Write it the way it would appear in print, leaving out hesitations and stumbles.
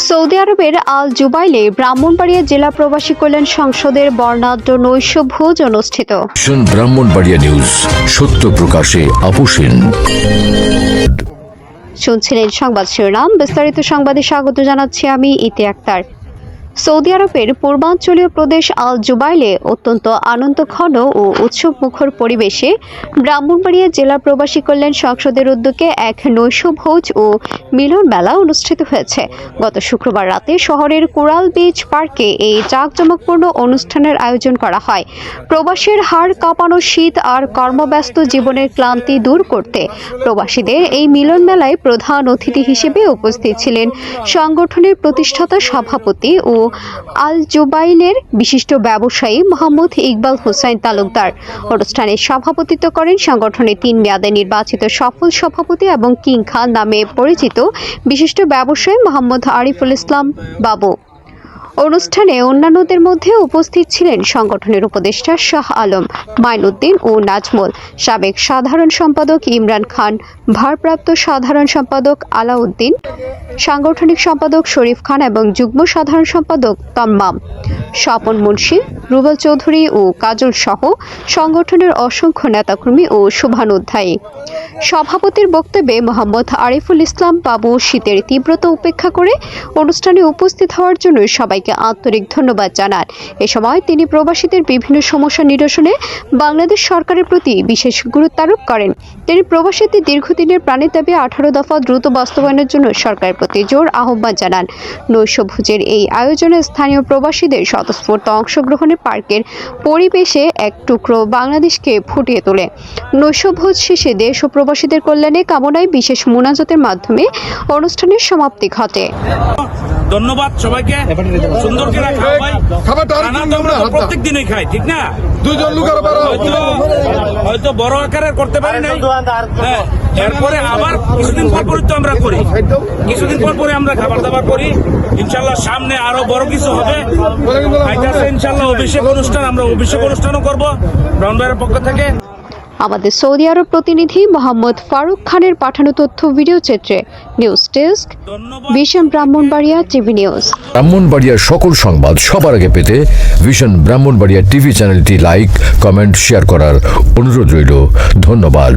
Saudi আরবের আল জুবাইলে ব্রাহ্মণবাড়িয়া জেলা প্রবাসী কল্যাণ সংসদের বর্ণাঢ্য নৈশভোজ অনুষ্ঠিত। ব্রাহ্মণবাড়িয়া নিউজ, সত্য প্রকাশে আপোষহীন। শুনছিলেন সংবাদ শিরোনাম, বিস্তারিত সংবাদে স্বাগত জানাচ্ছি আমি ইতি আক্তার। সৌদি আরবের পূর্বাঞ্চলীয় প্রদেশ আল জুবাইলে অত্যন্ত আনন্দঘন ও উৎসবমুখর পরিবেশে ব্রাহ্মণবাড়িয়া জেলা প্রবাসী কল্যাণ সংসদের উদ্যোগে এক নৈশভোজ ও মিলন মেলা অনুষ্ঠিত হয়েছে। গত শুক্রবার রাতে শহরের কোরাল বিচ পার্কে এই জাঁকজমকপূর্ণ অনুষ্ঠানের আয়োজন করা হয়। প্রবাসীর হাড় কাঁপানো শীত আর কর্মব্যস্ত জীবনের ক্লান্তি দূর করতে প্রবাসীদের এই মিলন মেলায় প্রধান অতিথি হিসেবে উপস্থিত ছিলেন সংগঠনের প্রতিষ্ঠাতা সভাপতি ও আল জুবাইলের বিশিষ্ট ব্যবসায়ী মোহাম্মদ ইকবাল হোসাইন তালুকদার। অনুষ্ঠানে সভাপতিত্ব করেন সংগঠনের 3 মেয়াদে নির্বাচিত সফল সভাপতি এবং কিং খান নামে পরিচিত বিশিষ্ট ব্যবসায়ী মোহাম্মদ আরিফুল ইসলাম বাবু। অনুষ্ঠানে অন্যান্যদের মধ্যে উপস্থিত ছিলেন সংগঠনের উপদেষ্টা শাহ আলম, মাইনুদ্দিন ও নাজমুল, সাবেক সাধারণ সম্পাদক ইমরান খান, ভারপ্রাপ্ত সাধারণ সম্পাদক আলাউদ্দিন, সাংগঠনিক সম্পাদক শরীফ খান এবং যুগ্ম সাধারণ সম্পাদক তম্মাম, স্বপন মুন্সি, রুবেল চৌধুরী ও কাজল সহ সংগঠনের অসংখ্য নেতাকর্মী ও শুভানুধ্যায়ী। সভাপতির বক্তব্যে মোহাম্মদ আরিফুল ইসলাম বাবু শীতের তীব্রতা উপেক্ষা করে অনুষ্ঠানে উপস্থিত হওয়ার জন্য সবাইকে আন্তরিক ধন্যবাদ জানান। এ সময় তিনি প্রবাসীদের বিভিন্ন সমস্যা নিরসনে বাংলাদেশ সরকারের প্রতি বিশেষ গুরুত্ব আরোপ করেন। তিনি প্রবাসীদের দীর্ঘদিনের প্রাণের দাবি 18 দফা দ্রুত বাস্তবায়নের জন্য সরকারের প্রতি জোর আহ্বান জানান। নৈশভোজের এই আয়োজনে স্থানীয় প্রবাসীদের স্বতঃস্ফূর্ত অংশগ্রহণে পার্কের পরিবেশে এক টুকরো বাংলাদেশকে ফুটিয়ে তোলে। নৈশভোজ শেষে দেশ ও প্রবাসীদের কল্যাণে কামনায় বিশেষ মুনাজাতের মাধ্যমে অনুষ্ঠানের সমাপ্তি ঘটে। ধন্যবাদ সবাইকে। সুন্দর করে খাওয়াই, খাবারটা আমরা প্রত্যেক দিনই খাই, ঠিক না? দুইজন লোকের হয়তো বড় আকারের করতে পারি নাই, এরপরে আবার কিছুদিন পর তো আমরা করি, কিছুদিন পরে আমরা খাবার দাবার করি। ইনশাল্লাহ সামনে আরো বড় কিছু হবে। ইনশাল্লাহ অভিষেক অনুষ্ঠান, আমরা অভিষেক অনুষ্ঠানও করবো ব্রাহ্মণবাড়িয়ার পক্ষ থেকে। আমাদের সৌদি আরব প্রতিনিধি মোহাম্মদ ফারুক খানের পাঠানো তথ্য ভিডিও চিত্রে news desk, vision Brahmanbaria TV news. ব্রাহ্মণবাড়িয়ার সকল সংবাদ সবার আগে পেতে ভিশন ব্রাহ্মণবাড়িয়া টিভি চ্যানেলটি লাইক, কমেন্ট, শেয়ার করার অনুরোধ রইল। ধন্যবাদ।